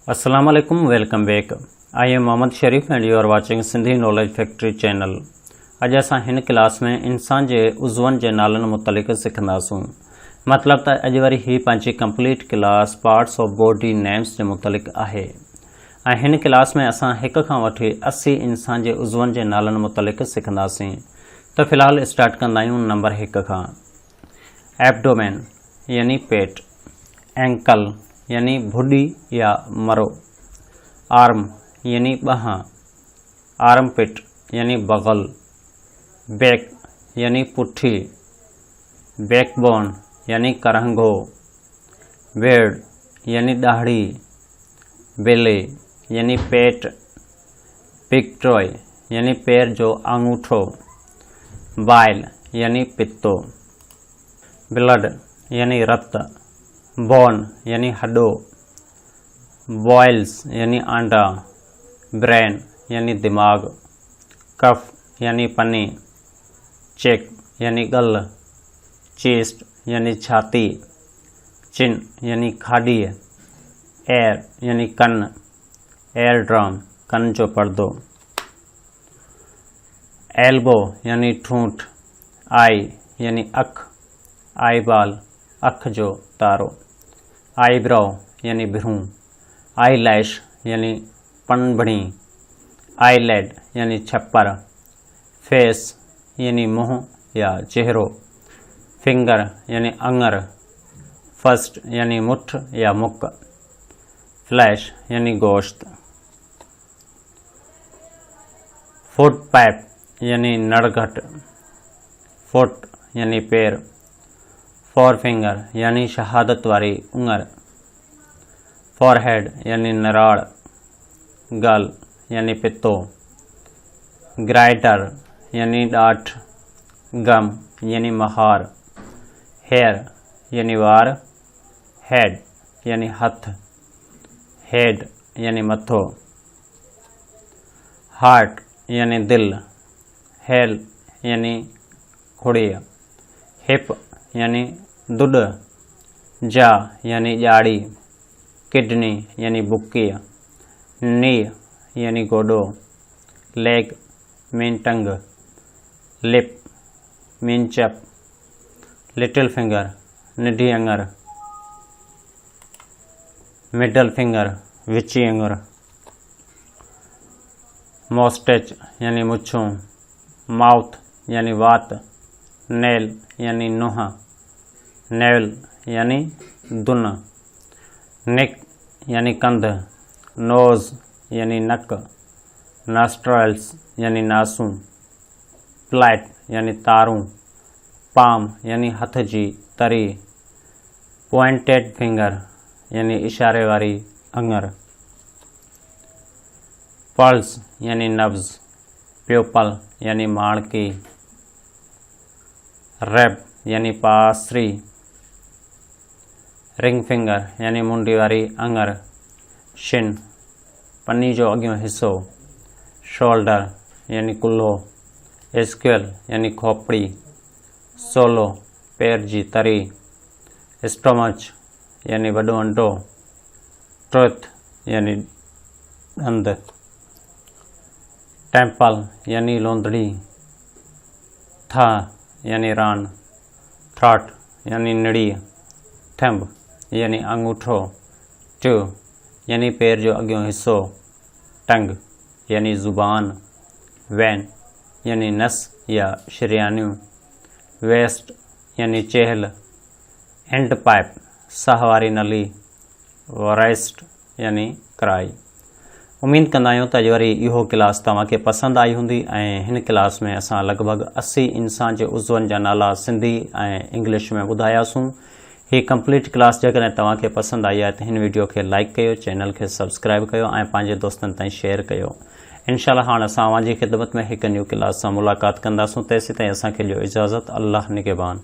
अस्सलाम वालेकुम, welcome back. I am Mohammad Sharif and you are watching Sindhi Knowledge Factory channel. अॼु असां हिन क्लास में इंसान जे उज़वनि जे नालनि मुतलिक़ सिखंदासूं। मतलब त अॼु वरी ही पंहिंजी complete class parts of body names जे मुतलिक़ आहे ऐं हिन क्लास में असां 1 खां वठी 80 इंसान जे उज़वनि जे नालनि मुतलिक़ सिखंदासीं। त फ़िलहाल स्टार्ट कंदा आहियूं नंबर 1 खां। एब्डोमेन यानी पेट, एंकल यानी भुडी या मरो, आर्म यानी बहा, आर्म पिट यानी बगल, बैक यानी पुठी, बैकबोन यानी करंगो, बेड यानी दाढ़ी, बेले यानी पेट, बिग टॉय यानी पैर जो अंगूठो, बाइल यानी पित्तो, ब्लड यानी रक्त, बोन यानी हड्डो, बॉइल्स यानी अंडा, ब्रेन यानी दिमाग, कफ यानी पन्नी, चेक यानी गल, चेस्ट यानी छाती, चिन यानी खाड़ी, एयर यानी कन, एयर ड्रम कन जो पर्दो, एल्बो यानी ठूंठ, आई यानी अख, आई बाल अख जो तारो, आईब्रो यानी बिरूं, आई लैश यानी पनबड़ी, आईलेड यानी छप्पर, फेस यानी मुंह या चेहरो, फिंगर यानी अंगर, फर्स्ट यानी मुठ या मुक, फ्लैश यानी गोश्त, फुट पाइप यानी नड़घट, फुट यानी पैर, फोर फिंगर यानी शहादत वारी उंगर, फोरहेड यानी नराड़, गल यानी पित्तो, ग्राइटर यानी डाठ, गम यानी महार, हेयर यानी वार, हेड यानी हथ, हेड यानी मथो, हार्ट यानी दिल, हेल यानी खुड़िया, हिप यानी दुड, जा यानी जाड़ी, किडनी यानी बुक्की, नी यानी गोडो, लेग मीन टंग, लिप मीन चप, लिटिल फिंगर निधी अंगर, मिडल फिंगर विची अंगर, मोस्टेच यानी मुच्छों, माउथ यानी वात, नेल यानी नुहा, नेवल यानी दुन, नेक यानी कंध, नोज यानी नक, नॉस्ट्रल्स यानी नासूं, प्लेट यानी तारूं, पाम यानी हथ जी तरी, पॉइंटेड फिंगर यानी इशारे वारी अंगर, पल्स यानी नब्ज, प्यूपल यानी माणकी, रैब यानी पासरी, रिंग फिंगर यानी मुंडी वारी अंगर, शिन पन्नी जो अॻियों हिस्सो, शोल्डर यानी कुल्हो, स्क्वेल यानी खोपड़ी, सोलो पैर जी तरी, स्टोमच यानी वॾो अंडो, ट्रुथ यानी ॾंद, टेम्पल यानी लोंदड़ी, था यानी रान, थ्रॉट यानी नड़ी, थंब यानी अंगूठो, टू यानी पैर जो अॻियों हिस्सो, टंग यानी ज़ुबान, वैन यानी नस या शरियानियूं, वेस्ट यानी चेहल, एंड पाइप साह वारी नली, वरेस्ट यानी कराई। उम्मीद कंदा आहियूं त अॼु वरी इहो क्लास तव्हांखे पसंदि आई हूंदी ऐं हिन क्लास में असां लॻभॻि 80 इंसान जे उज़वनि जा नाला सिंधी ऐं इंग्लिश में ॿुधायासूं। ही कंप्लीट क्लास जेकॾहिं तव्हांखे पसंदि आई आहे त हिन वीडियो खे लाइक कयो, चैनल खे सब्सक्राइब कयो ऐं पंहिंजे दोस्तनि ताईं शेयर कयो। इंशाअल्लाह हाणे असां अव्हांजी ख़िदमत में हिकु न्यू क्लास सां मुलाक़ात कंदासूं। तेसीं ताईं असांखे ॾियो इजाज़त। अल्लाह निगहबान।